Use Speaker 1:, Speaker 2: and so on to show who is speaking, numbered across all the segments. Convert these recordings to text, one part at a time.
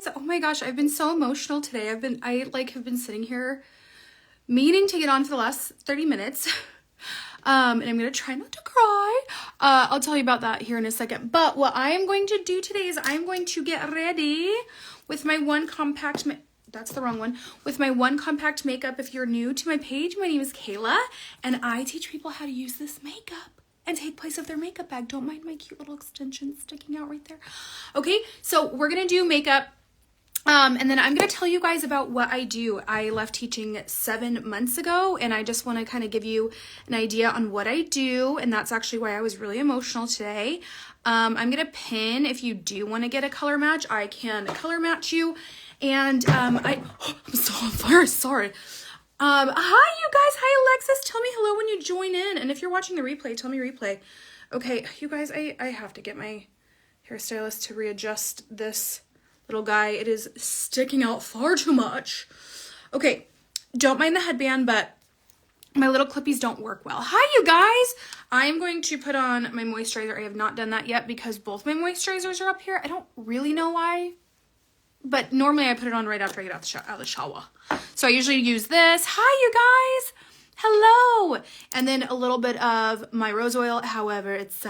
Speaker 1: guys. Oh my gosh, I've been so emotional today. I have been sitting here meaning to get on for the last 30 minutes. And I'm going to try not to cry. I'll tell you about that here in a second. But what I am going to do today is I'm going to get ready with my one compact, that's the wrong one, with my one compact makeup. If you're new to my page, my name is Kayla, and I teach people how to use this makeup and take place of their makeup bag. Don't mind my cute little extensions sticking out right there. Okay, so we're going to do makeup. And then I'm going to tell you guys about what I do. I left teaching 7 months ago, and I just want to kind of give you an idea on what I do, and that's actually why I was really emotional today. I'm going to pin, if you do want to get a color match, I can color match you, and I'm so on fire, sorry. Hi, you guys. Hi, Alexis. Tell me hello when you join in, and if you're watching the replay, tell me replay. Okay, you guys, I have to get my hairstylist to readjust this little guy. It is sticking out far too much. Okay, don't mind the headband, but my little clippies don't work well. Hi, you guys. I'm going to put on my moisturizer. I have not done that yet because both my moisturizers are up here. I don't really know why, but normally I put it on right after I get out of the shower. So I usually use this. Hi, you guys. Hello. And then a little bit of my rose oil. However, it's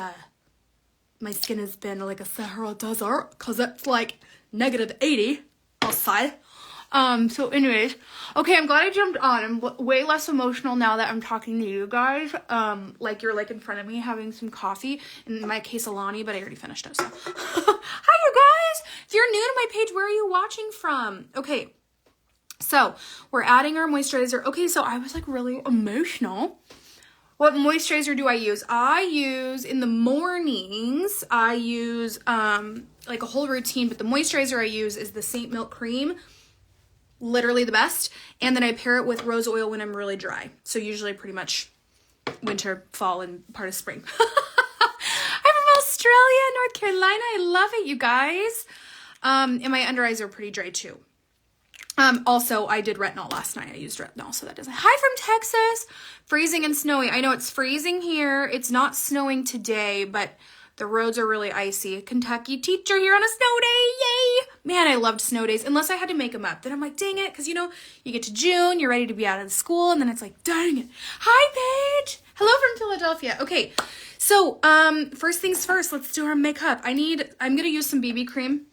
Speaker 1: my skin has been like a Sahara desert because it's like -80 outside. So anyways, okay, I'm glad I jumped on. I'm way less emotional now that I'm talking to you guys. Like you're like in front of me having some coffee. In my case, Alani, but I already finished it, so. Hi, you guys. If you're new to my page, where are you watching from? Okay, so we're adding our moisturizer. Okay, so I was like really emotional. What moisturizer do I use? I use, in the mornings, I use like a whole routine, but the moisturizer I use is the Saint Milk Cream. Literally the best. And then I pair it with rose oil when I'm really dry. So usually pretty much winter, fall, and part of spring. I'm from Australia, North Carolina. I love it, you guys. And my under eyes are pretty dry too. Also, I did retinol last night. I used retinol, so that doesn't. Hi from Texas. Freezing and snowy. I know it's freezing here. It's not snowing today, but the roads are really icy. Kentucky teacher here on a snow day. Yay! Man, I loved snow days, unless I had to make them up. Then I'm like, dang it, because, you know, you get to June, you're ready to be out of school, and then it's like, dang it. Hi, Paige. Hello from Philadelphia. Okay, so first things first, let's do our makeup. I'm going to use some BB cream.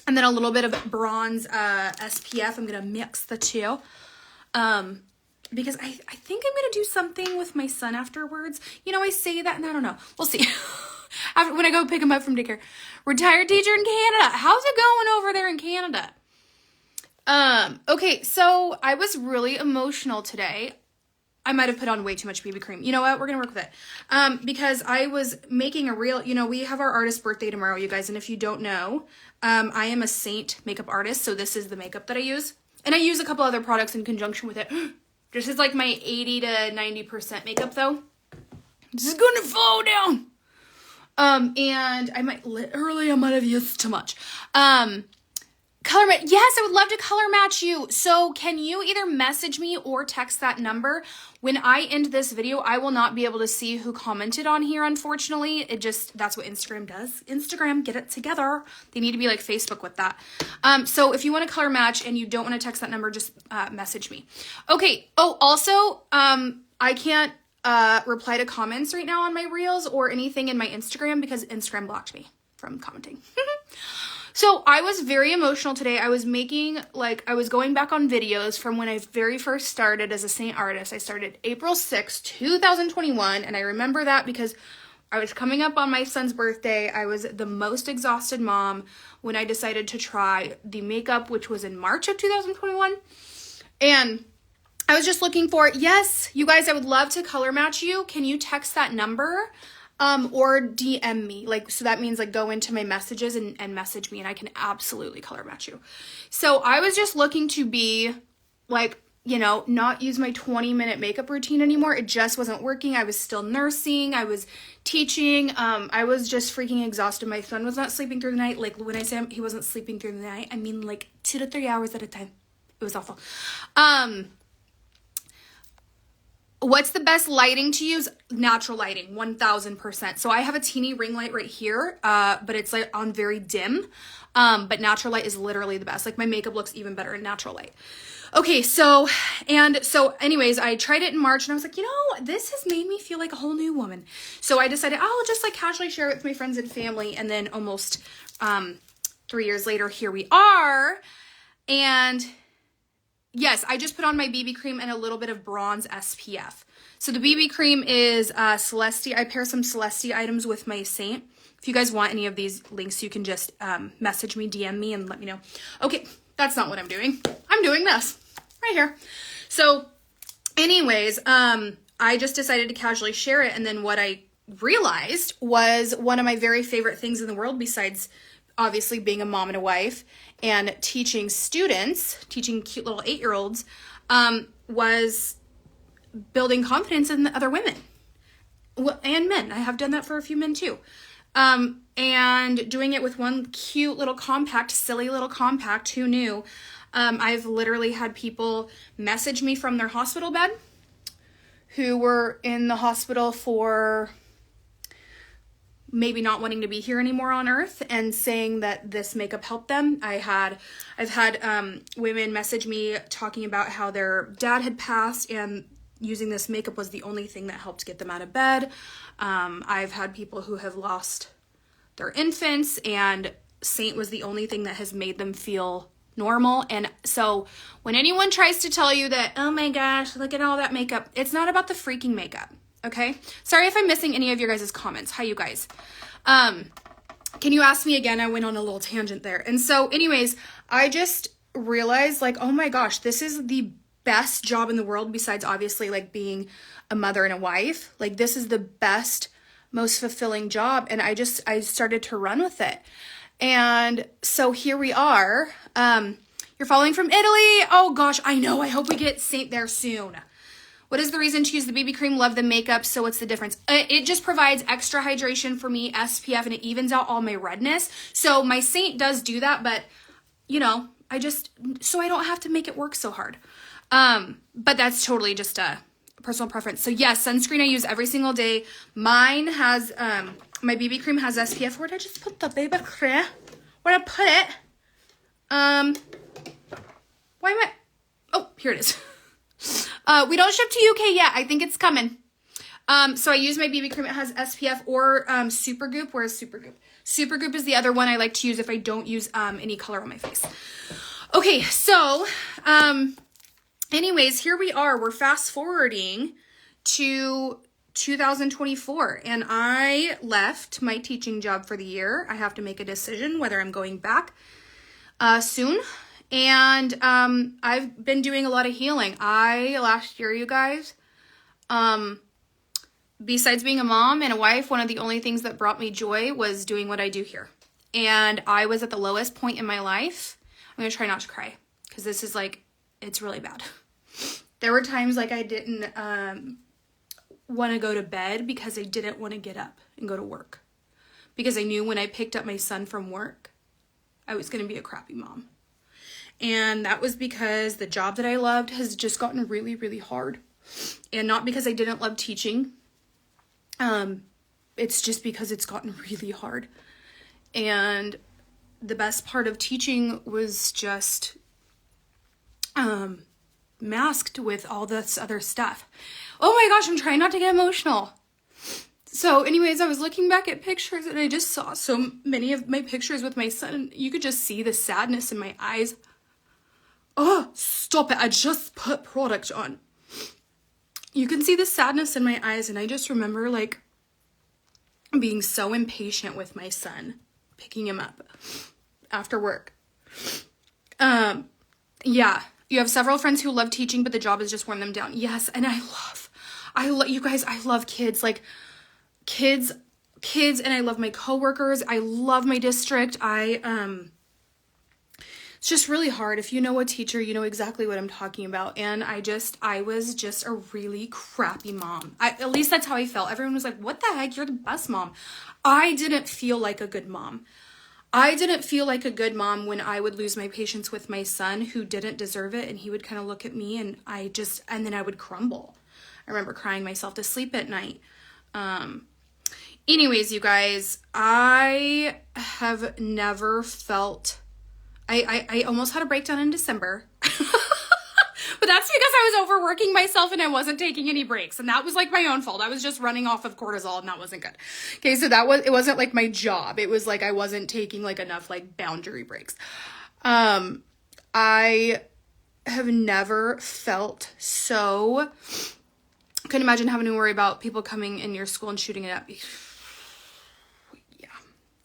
Speaker 1: And then a little bit of bronze SPF. I'm going to mix the two. Because I think I'm going to do something with my son afterwards. You know, I say that and I don't know. We'll see. When I go pick him up from daycare. Retired teacher in Canada. How's it going over there in Canada? Okay, so I was really emotional today. I might have put on way too much BB cream. You know what? We're going to work with it. Because I was making a reel. You know, we have our artist birthday tomorrow, you guys. And if you don't know, I am a Saint makeup artist. So this is the makeup that I use. And I use a couple other products in conjunction with it. This is like my 80 to 90% makeup, though. This is going to fall down. And I might have used too much. Color match. Yes, I would love to color match you. So can you either message me or text that number? When I end this video, I will not be able to see who commented on here, unfortunately. That's what Instagram does. Instagram, get it together. They need to be like Facebook with that. So if you want to color match and you don't want to text that number, just message me. Okay. Oh, also, I can't reply to comments right now on my reels or anything in my Instagram because Instagram blocked me from commenting. So I was very emotional today. I was going back on videos from when I very first started as a Saint artist. I started April 6th, 2021. And I remember that because I was coming up on my son's birthday. I was the most exhausted mom when I decided to try the makeup, which was in March of 2021. And I was just looking for, yes, you guys, I would love to color match you. Can you text that number? Or DM me, so that means go into my messages and message me and I can absolutely color match you. So I was just looking to be not use my 20-minute makeup routine anymore. It just wasn't working. I was still nursing. I was teaching. I was just freaking exhausted. My son was not sleeping through the night. When I say he wasn't sleeping through the night, I mean 2 to 3 hours at a time. It was awful. What's the best lighting to use? Natural lighting, 1000%. So I have a teeny ring light right here, but it's like on very dim. But natural light is literally the best. Like my makeup looks even better in natural light. Okay, so anyways, I tried it in March and I was like, this has made me feel like a whole new woman. So I decided I'll just like casually share it with my friends and family. And then almost 3 years later, here we are. And yes, I just put on my BB cream and a little bit of bronze SPF. So the BB cream is Celestia. I pair some Celestia items with my Saint. If you guys want any of these links, you can just message me, DM me, and let me know. Okay, that's not what I'm doing. I'm doing this right here. So anyways, I just decided to casually share it. And then what I realized was one of my very favorite things in the world, besides obviously being a mom and a wife and teaching students, teaching cute little 8-year-olds, was building confidence in other women and men. I have done that for a few men too. And doing it with one cute little compact, silly little compact, who knew? I've literally had people message me from their hospital bed who were in the hospital for maybe not wanting to be here anymore on earth and saying that this makeup helped them. I've had women message me talking about how their dad had passed and using this makeup was the only thing that helped get them out of bed. I've had people who have lost their infants and Saint was the only thing that has made them feel normal. And so when anyone tries to tell you that, oh my gosh, look at all that makeup, it's not about the freaking makeup. Okay. Sorry if I'm missing any of your guys' comments. Hi, you guys. Can you ask me again? I went on a little tangent there. And so anyways, I just realized like, oh my gosh, this is the best job in the world besides obviously like being a mother and a wife. Like this is the best, most fulfilling job. And I started to run with it. And so here we are. You're following from Italy. Oh gosh, I know. I hope we get Saint there soon. What is the reason to use the BB cream? Love the makeup. So what's the difference? It just provides extra hydration for me, SPF, and it evens out all my redness. So my Saint does do that, but so I don't have to make it work so hard. But that's totally just a personal preference. So yes, sunscreen I use every single day. Mine has, my BB cream has SPF. Where'd I just put the BB cream? Where'd I put it? Why am I, oh, here it is. We don't ship to UK yet. I think it's coming. So I use my BB cream. It has SPF or Supergoop. Where's Supergoop? Supergoop is the other one I like to use if I don't use any color on my face. Okay, so anyways, here we are. We're fast forwarding to 2024 and I left my teaching job for the year. I have to make a decision whether I'm going back soon. And I've been doing a lot of healing. Last year, you guys, besides being a mom and a wife, one of the only things that brought me joy was doing what I do here. And I was at the lowest point in my life. I'm going to try not to cry because this is like, it's really bad. There were times like I didn't want to go to bed because I didn't want to get up and go to work. Because I knew when I picked up my son from work, I was going to be a crappy mom. And that was because the job that I loved has just gotten really, really hard. And not because I didn't love teaching. It's just because it's gotten really hard. And the best part of teaching was just masked with all this other stuff. Oh my gosh, I'm trying not to get emotional. So anyways, I was looking back at pictures and I just saw so many of my pictures with my son. And you could just see the sadness in my eyes. Oh, stop it. I just put product on. You can see the sadness in my eyes. And I just remember like being so impatient with my son, picking him up after work. Yeah, you have several friends who love teaching, but the job has just worn them down. Yes. And I love you guys. I love kids, like kids. And I love my coworkers. I love my district. It's just really hard. If you know a teacher, you know exactly what I'm talking about. And I was just a really crappy mom. At least that's how I felt. Everyone was like, what the heck? You're the best mom. I didn't feel like a good mom. I didn't feel like a good mom when I would lose my patience with my son who didn't deserve it. And he would kind of look at me and then I would crumble. I remember crying myself to sleep at night. Anyways, you guys, I have never felt, I almost had a breakdown in December. But that's because I was overworking myself and I wasn't taking any breaks. And that was like my own fault. I was just running off of cortisol and that wasn't good. Okay, so it wasn't like my job. It was like I wasn't taking like enough like boundary breaks. I have never felt so, couldn't imagine having to worry about people coming in your school and shooting it at me. Yeah.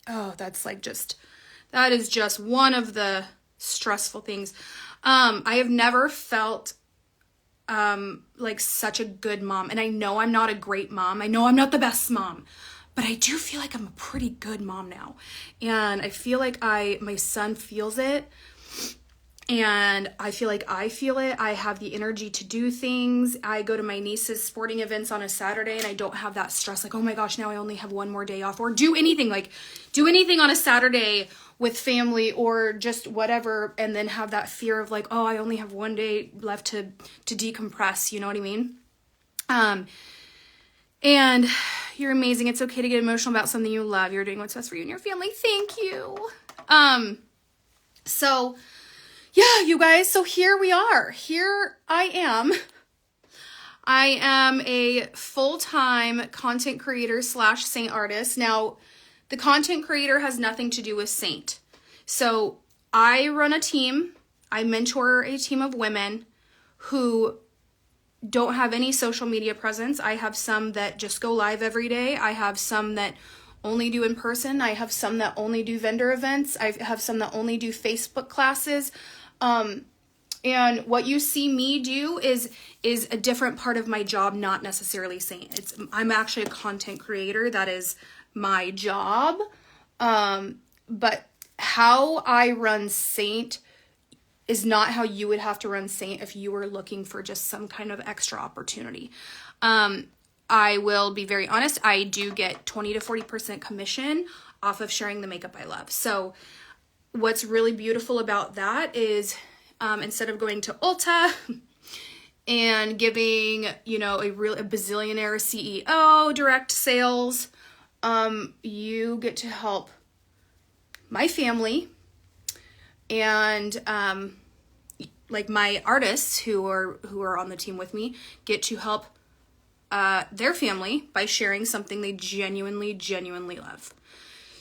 Speaker 1: Oh, that's like that is just one of the stressful things. I have never felt like such a good mom. And I know I'm not a great mom. I know I'm not the best mom. But I do feel like I'm a pretty good mom now. And I feel like my son feels it. And I feel like I feel it. I have the energy to do things. I go to my niece's sporting events on a Saturday and I don't have that stress. Like, oh my gosh, now I only have one more day off. Or do anything on a Saturday with family or just whatever. And then have that fear of like, oh, I only have one day left to decompress. You know what I mean? And you're amazing. It's okay to get emotional about something you love. You're doing what's best for you and your family. Thank you. So yeah, you guys, so here we are. Here I am. I am a full-time content creator / Saint artist. Now, the content creator has nothing to do with Saint. So I run a team. I mentor a team of women who don't have any social media presence. I have some that just go live every day. I have some that only do in person. I have some that only do vendor events. I have some that only do Facebook classes. And what you see me do is a different part of my job, not necessarily Saint. I'm actually a content creator. That is my job. But how I run Saint is not how you would have to run Saint if you were looking for just some kind of extra opportunity. I will be very honest. I do get 20 to 40% commission off of sharing the makeup I love. So what's really beautiful about that is instead of going to Ulta and giving, a bazillionaire CEO direct sales, you get to help my family and like my artists who are on the team with me get to help their family by sharing something they genuinely love.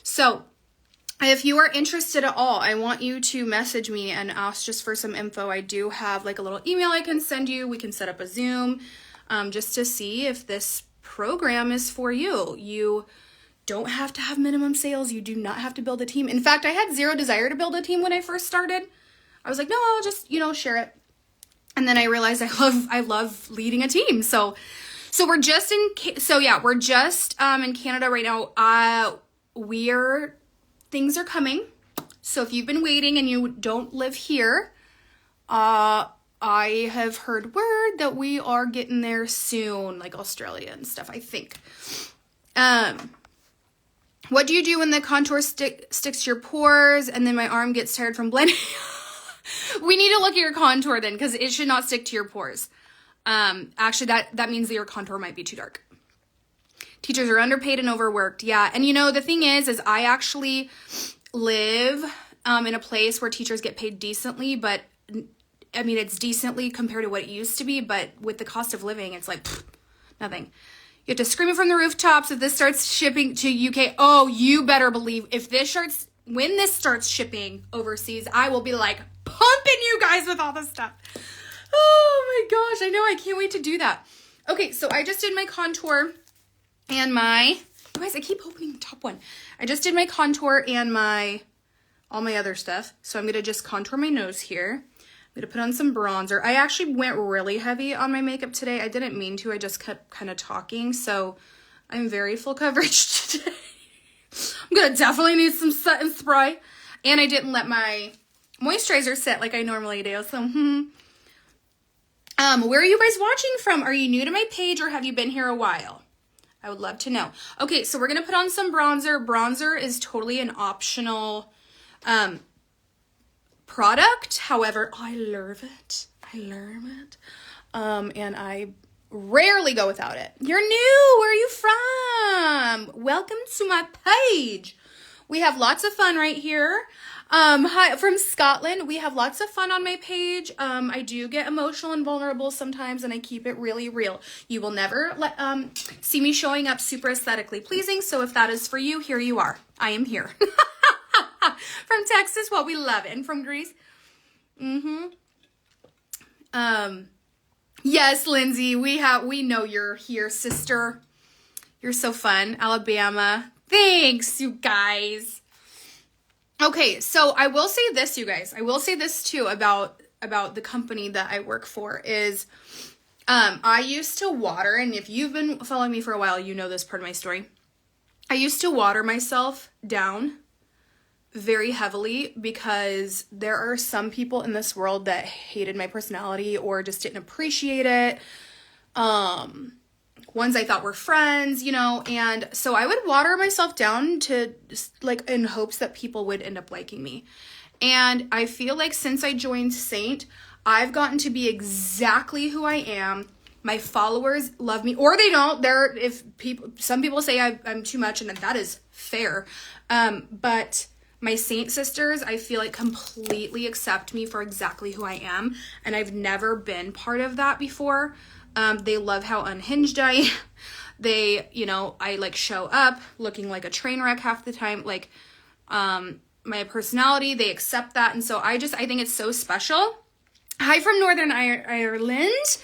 Speaker 1: So if you are interested at all, I want you to message me and ask just for some info. I do have like a little email I can send you. We can set up a Zoom just to see if this program is for you. You don't have to have minimum sales. You do not have to build a team. In fact, I had zero desire to build a team when I first started. I was like, no, I'll just, share it. And then I realized I love leading a team. So we're just in Canada right now. Things are coming. So if you've been waiting and you don't live here, I have heard word that we are getting there soon, like Australia and stuff, I think. What do you do when the contour sticks to your pores and then my arm gets tired from blending? We need to look at your contour then, because it should not stick to your pores. Actually, that means that your contour might be too dark. Teachers are underpaid and overworked. Yeah. And the thing is I actually live in a place where teachers get paid decently, but I mean, it's decently compared to what it used to be, but with the cost of living, it's like nothing. You have to scream it from the rooftops if this starts shipping to UK. Oh, you better believe when this starts shipping overseas, I will be like pumping you guys with all this stuff. Oh my gosh, I know. I can't wait to do that. Okay, so I just did my contour and you guys, I keep opening the top one. I just did my contour and all my other stuff. So I'm going to just contour my nose here. I'm going to put on some bronzer. I actually went really heavy on my makeup today. I didn't mean to. I just kept kind of talking. So I'm very full coverage today. I'm going to definitely need some setting spray. And I didn't let my moisturizer set like I normally do. So, where are you guys watching from? Are you new to my page or have you been here a while? I would love to know. Okay, so we're going to put on some bronzer. Bronzer is totally an optional product. However, I love it. And I rarely go without it. You're new. Where are you from? Welcome to my page. We have lots of fun right here. Hi, from Scotland. We have lots of fun on my page. I do get emotional and vulnerable sometimes, and I keep it really real. You will never see me showing up super aesthetically pleasing, so if that is for you, here you are. I am here. From Texas, well, we love it. And from Greece. Yes, Lindsay, we know you're here, sister. You're so fun. Alabama. Thanks, you guys. Okay, so I will say this, you guys. I will say this too about the company that I work for is I used to water, and if you've been following me for a while, you know this part of my story. I used to water myself down very heavily because there are some people in this world that hated my personality or just didn't appreciate it. Ones I thought were friends, you know, and so I would water myself down to like in hopes that people would end up liking me. And I feel like since I joined Saint, I've gotten to be exactly who I am. My followers love me, or they don't. Some people say I'm too much, and that is fair. But my Saint sisters, I feel like completely accept me for exactly who I am, and I've never been part of that before. They love how unhinged I am. They, you know, I like show up looking like a train wreck half the time. Like, my personality, they accept that. And so I think it's so special. Hi from Northern Ireland.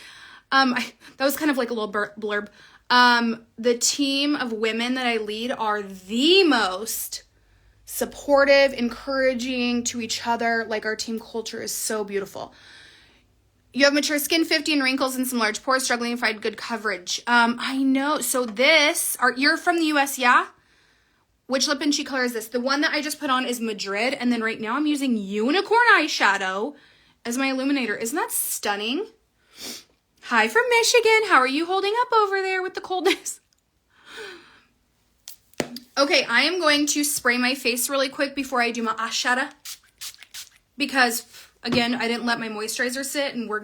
Speaker 1: That was kind of like a little blurb. The team of women that I lead are the most supportive, encouraging to each other. Like, our team culture is so beautiful. You have mature skin, 50 and wrinkles and some large pores, struggling to find good coverage. I know. So you're from the US, yeah? Which lip and cheek color is this? The one that I just put on is Madrid. And then right now I'm using Unicorn eyeshadow as my illuminator. Isn't that stunning? Hi from Michigan. How are you holding up over there with the coldness? Okay, I am going to spray my face really quick before I do my eyeshadow. Because, again, I didn't let my moisturizer sit, and we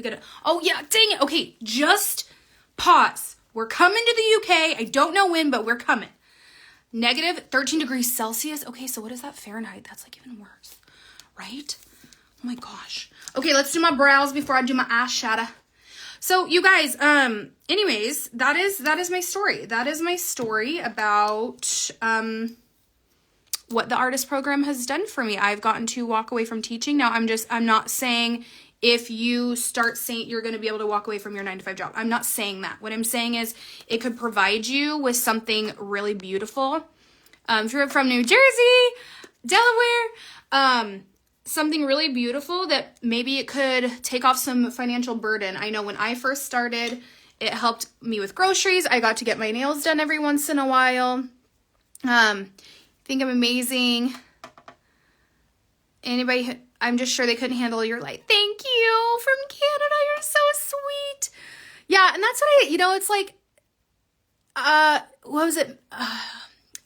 Speaker 1: gotta, oh yeah, dang it. Okay, just pause. We're coming to the UK. I don't know when, but we're coming. Negative 13 degrees Celsius. Okay, so what is that Fahrenheit? That's like even worse, right? Oh my gosh. Okay, let's do my brows before I do my eyeshadow. So you guys, anyways, that is my story. That is my story about, what the artist program has done for me. I've gotten to walk away from teaching. Now I'm not saying if you start Saint, you're going to be able to walk away from your 9-to-5 job. I'm not saying that. What I'm saying is it could provide you with something really beautiful. If you're from New Jersey, Delaware, something really beautiful that maybe it could take off some financial burden. I know when I first started, it helped me with groceries. I got to get my nails done every once in a while. Think I'm amazing. Anybody, I'm just sure they couldn't handle your light. Thank you from Canada. You're so sweet. Yeah, and that's what it's like, what was it?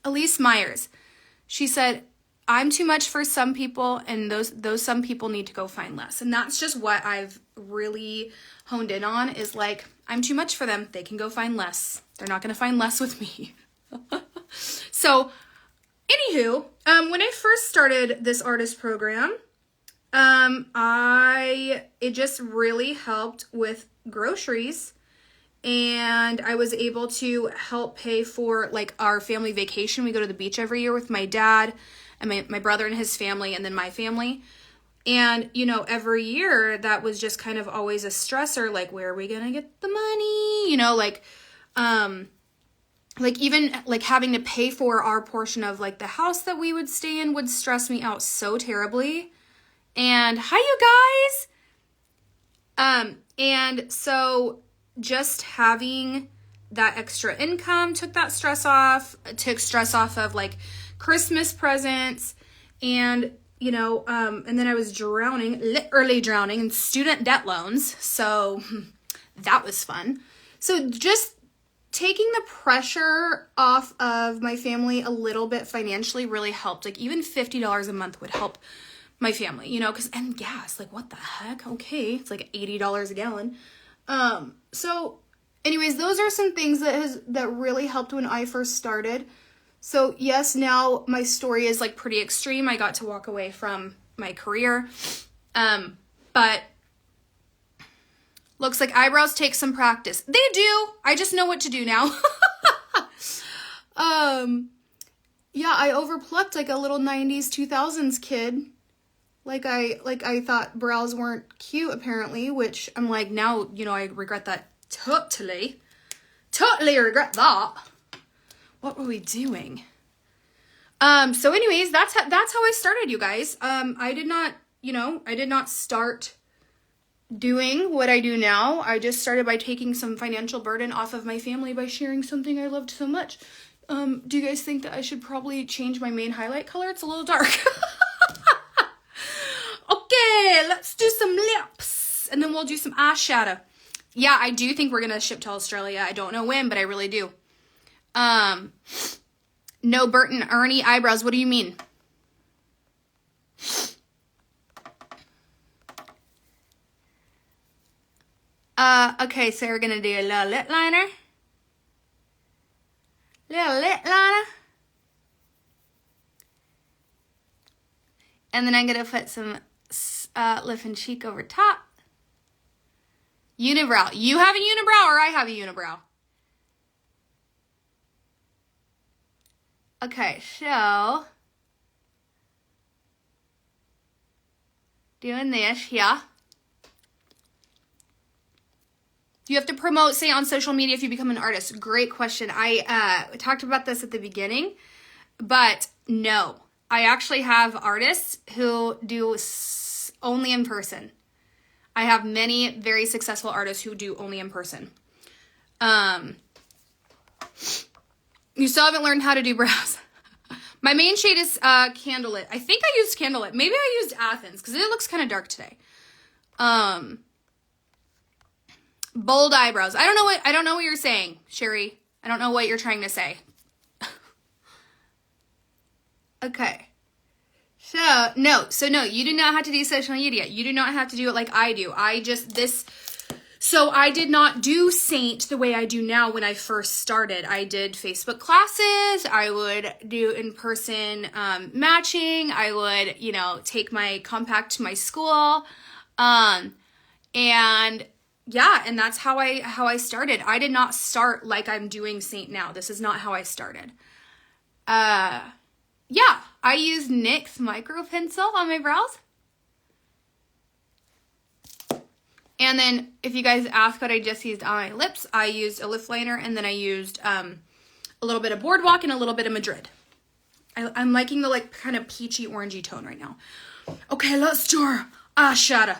Speaker 1: Elise Myers. She said, I'm too much for some people, and those some people need to go find less. And that's just what I've really honed in on is like, I'm too much for them. They can go find less. They're not going to find less with me. So, anywho, when I first started this artist program, it just really helped with groceries, and I was able to help pay for like our family vacation. We go to the beach every year with my dad and my brother and his family, and then my family. And, you know, every year that was just kind of always a stressor, like, where are we going to get the money? You know, like even like having to pay for our portion of like the house that we would stay in would stress me out so terribly. And hi, you guys. And so just having that extra income took stress off of like Christmas presents, and, you know, and then I was literally drowning in student debt loans. So that was fun. So just taking the pressure off of my family a little bit financially really helped. Like even $50 a month would help my family, you know, and gas, like what the heck? Okay. It's like $80 a gallon. So anyways, those are some things that really helped when I first started. So yes, now my story is like pretty extreme. I got to walk away from my career. But looks like eyebrows take some practice. They do. I just know what to do now. Yeah, I overplucked like a little 90s, 2000s kid. Like I thought brows weren't cute apparently, which I'm like, now, you know, I regret that totally. Totally regret that. What were we doing? So anyways, that's how I started, you guys. I did not start doing what I do now. I just started by taking some financial burden off of my family by sharing something I loved so much. Do you guys think that I should probably change my main highlight color? It's a little dark. Okay, let's do some lips. And then we'll do some eyeshadow. Yeah, I do think we're going to ship to Australia. I don't know when, but I really do. No Bert and Ernie eyebrows. What do you mean? Okay, so we're going to do a little lip liner. Little lip liner. And then I'm going to put some lip and cheek over top. Unibrow. You have a unibrow or I have a unibrow? Okay, so doing this, yeah. You have to promote, say, on social media if you become an artist. Great question. I talked about this at the beginning, but no. I actually have artists who do only in person. I have many very successful artists who do only in person. You still haven't learned how to do brows. My main shade is Candlelit. I think I used Candlelit. Maybe I used Athens because it looks kind of dark today. Bold eyebrows. I don't know what you're saying, Sherry. I don't know what you're trying to say. Okay. So no, you do not have to do social media. You do not have to do it like I do. So I did not do Saint the way I do now when I first started. I did Facebook classes. I would do in-person matching. I would, take my compact to my school. And yeah, and that's how I started. I did not start like I'm doing Saint now. This is not how I started. Yeah, I used NYX micro pencil on my brows. And then if you guys ask what I just used on my lips, I used a lip liner and then I used a little bit of Boardwalk and a little bit of Madrid. I'm liking the kind of peachy orangey tone right now. Okay, let's do our eyeshadow.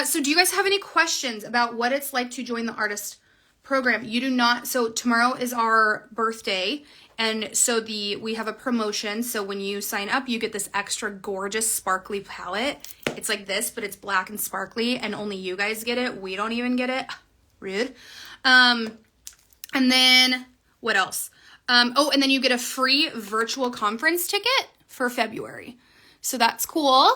Speaker 1: So do you guys have any questions about what it's like to join the artist program? You do not. So tomorrow is our birthday. And so we have a promotion. So when you sign up, you get this extra gorgeous sparkly palette. It's like this, but it's black and sparkly and only you guys get it. We don't even get it. Rude. And then what else? And then you get a free virtual conference ticket for February. So that's cool.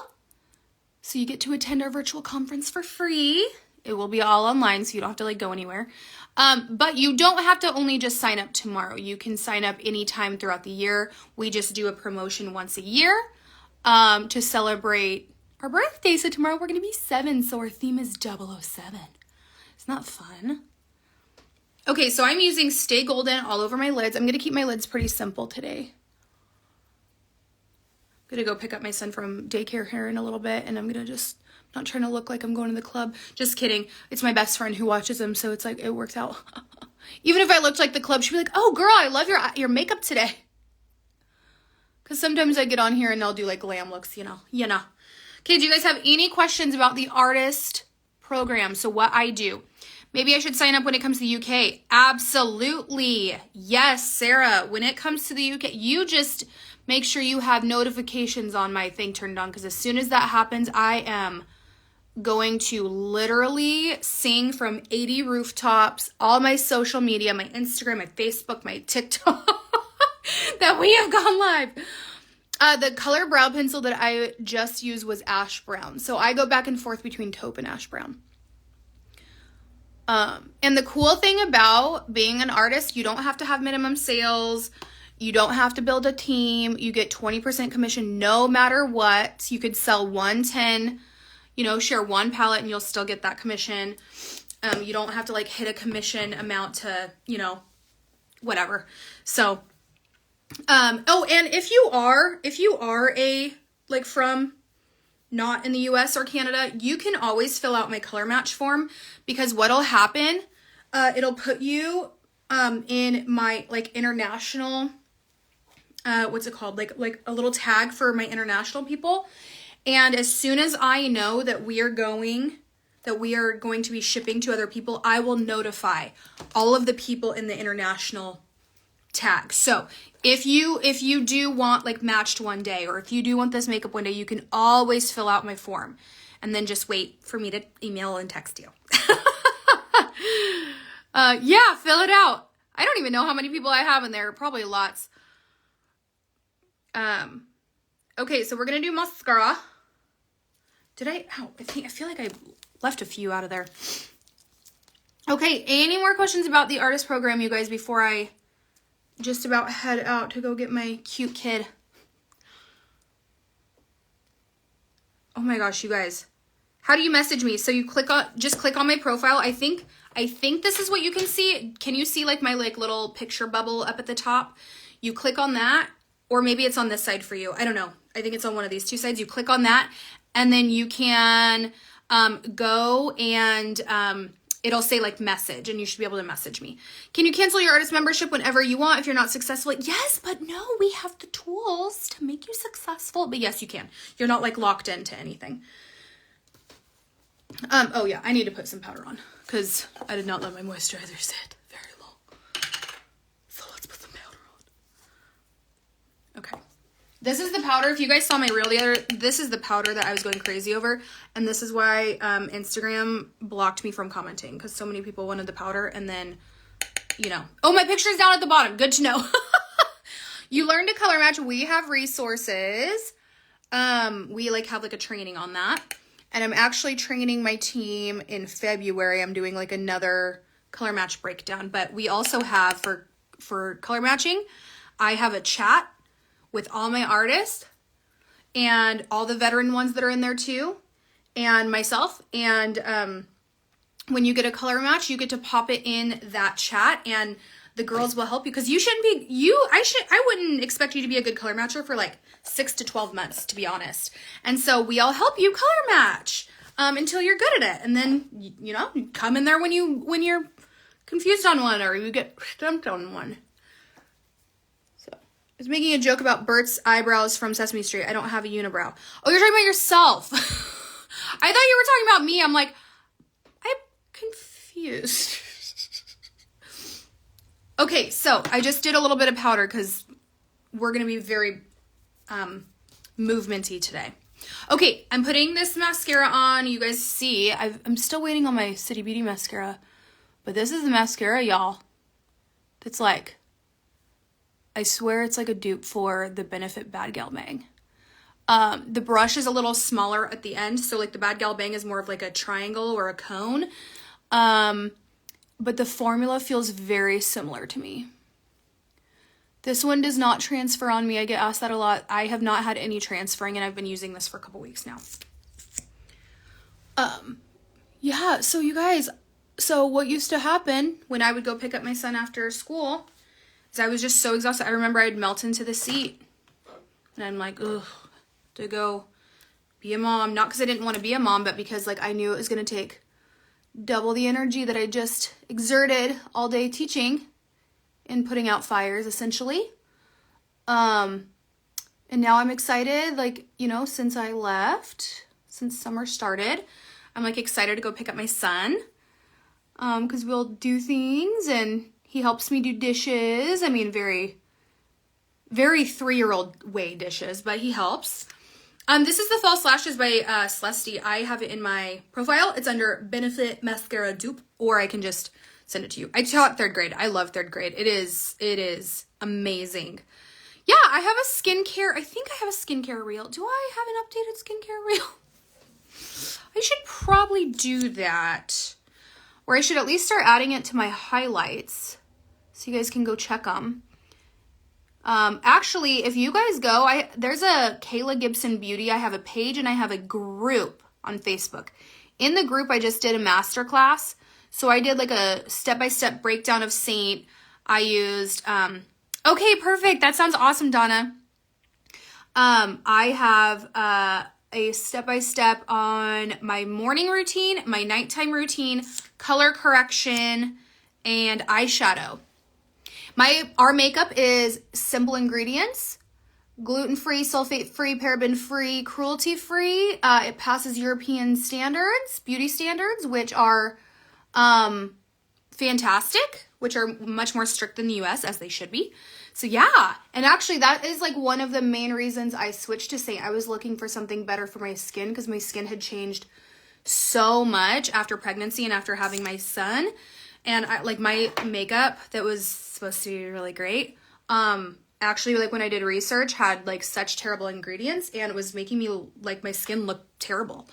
Speaker 1: So you get to attend our virtual conference for free. It will be all online, so you don't have to go anywhere. But you don't have to only just sign up tomorrow. You can sign up anytime throughout the year. We just do a promotion once a year to celebrate our birthday. So tomorrow we're going to be 7, so our theme is 007. Isn't that fun? Okay, so I'm using Stay Golden all over my lids. I'm going to keep my lids pretty simple today. I'm going to go pick up my son from daycare here in a little bit, and I'm going to not trying to look like I'm going to the club. Just kidding. It's my best friend who watches them, so it's it works out. Even if I looked like the club, she'd be like, oh, girl, I love your makeup today. Because sometimes I get on here and they'll do glam looks, you know. Okay, do you guys have any questions about the artist program? So what I do. Maybe I should sign up when it comes to the UK. Absolutely. Yes, Sarah. When it comes to the UK, you just make sure you have notifications on my thing turned on, because as soon as that happens, I am going to literally sing from 80 rooftops, all my social media, my Instagram, my Facebook, my TikTok, that we have gone live. The color brow pencil that I just used was ash brown. So I go back and forth between taupe and ash brown. And the cool thing about being an artist, you don't have to have minimum sales. You don't have to build a team. You get 20% commission no matter what. You could sell 110, you know, share one palette and you'll still get that commission. You don't have to like hit a commission amount to, you know, whatever. So, oh, and if you are a, like from not in the US or Canada, you can always fill out my color match form, because what'll happen, it'll put you, in my like international, what's it called? Like a little tag for my international people. And as soon as I know that we are going to be shipping to other people, I will notify all of the people in the international tag. So if you do want like matched one day, or if you do want this makeup one day, you can always fill out my form and then just wait for me to email and text you. Yeah, fill it out. I don't even know how many people I have in there. Probably lots. Okay, so we're gonna do mascara. I feel like I left a few out of there. Okay, any more questions about the artist program, you guys, before I just about head out to go get my cute kid? Oh my gosh, you guys. How do you message me? So you just click on my profile. I think this is what you can see. Can you see like my like little picture bubble up at the top? You click on that, or maybe it's on this side for you. I don't know. I think it's on one of these two sides. You click on that, and then you can go and it'll say like message, and you should be able to message me. Can you cancel your artist membership whenever you want if you're not successful? Yes, but no, we have the tools to make you successful. But yes, you can. You're not like locked into anything. Oh yeah, I need to put some powder on because I did not let my moisturizer sit very long. So let's put some powder on. Okay. This is the powder. If you guys saw my reel this is the powder that I was going crazy over. And this is why Instagram blocked me from commenting, because so many people wanted the powder, and then, you know. Oh, my picture's down at the bottom. Good to know. You learn to color match. We have resources. We like have like a training on that. And I'm actually training my team in February. I'm doing like another color match breakdown. But we also have for color matching, I have a chat with all my artists and all the veteran ones that are in there too, and myself. And when you get a color match, you get to pop it in that chat, and the girls will help you, because you shouldn't be, I wouldn't expect you to be a good color matcher for like 6 to 12 months, to be honest. And so we all help you color match until you're good at it. And then, you know, you come in there when you're confused on one, or you get stumped on one. So I was making a joke about Bert's eyebrows from Sesame Street. I don't have a unibrow. Oh, you're talking about yourself. I thought you were talking about me. I'm like, I'm confused. Okay, so I just did a little bit of powder because we're going to be very movementy today. Okay, I'm putting this mascara on. You guys see, I'm still waiting on my City Beauty mascara. But this is the mascara, y'all. It's like, I swear it's like a dupe for the Benefit Bad Gal Bang. The brush is a little smaller at the end. So like the Bad Gal Bang is more of like a triangle or a cone. But the formula feels very similar to me. This one does not transfer on me. I get asked that a lot. I have not had any transferring, and I've been using this for a couple weeks now. Yeah, so you guys, so what used to happen when I would go pick up my son after school is I was just so exhausted. I remember I'd melt into the seat, and I'm like, ugh, to go be a mom. Not because I didn't want to be a mom, but because like I knew it was going to take double the energy that I just exerted all day teaching and putting out fires, essentially. And now I'm excited, like, you know, since summer started, I'm like excited to go pick up my son, because we'll do things, and he helps me do dishes. I mean, very, very 3-year-old way dishes, but he helps. This is the False Lashes by Celeste. I have it in my profile. It's under Benefit Mascara Dupe, or I can just send it to you. I taught 3rd grade. I love 3rd grade. It is amazing. Yeah, I think I have a skincare reel. Do I have an updated skincare reel? I should probably do that. or I should at least start adding it to my highlights so you guys can go check them. Actually, if you guys go, there's a Kayla Gibson Beauty. I have a page and I have a group on Facebook. In the group, I just did a masterclass. So I did like a step-by-step breakdown of Saint. I used, okay, perfect. That sounds awesome, Donna. I have a step-by-step on my morning routine, my nighttime routine, color correction, and eyeshadow. Our makeup is simple ingredients, gluten-free, sulfate-free, paraben-free, cruelty-free. It passes European standards, beauty standards, which are fantastic, which are much more strict than the US, as they should be. So yeah, and actually that is like one of the main reasons I switched to Saint. I was looking for something better for my skin because my skin had changed so much after pregnancy and after having my son. And like my makeup that was supposed to be really great, actually like when I did research had like such terrible ingredients and it was making me like my skin look terrible.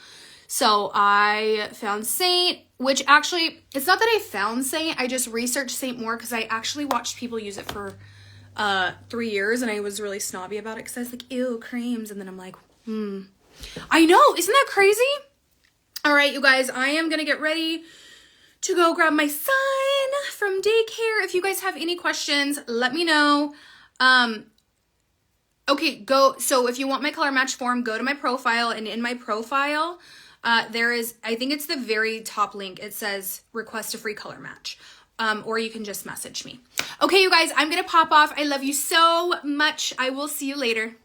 Speaker 1: So I found Saint, which actually, it's not that I found Saint, I just researched Saint more because I actually watched people use it for 3 years and I was really snobby about it because I was like, ew, creams. And then I'm like, I know, isn't that crazy? All right, you guys, I am going to get ready to go grab my son from daycare. If you guys have any questions, let me know. Okay, so if you want my color match form, go to my profile, and in my profile, there is, I think it's the very top link. It says request a free color match. Or you can just message me. Okay, you guys, I'm going to pop off. I love you so much. I will see you later.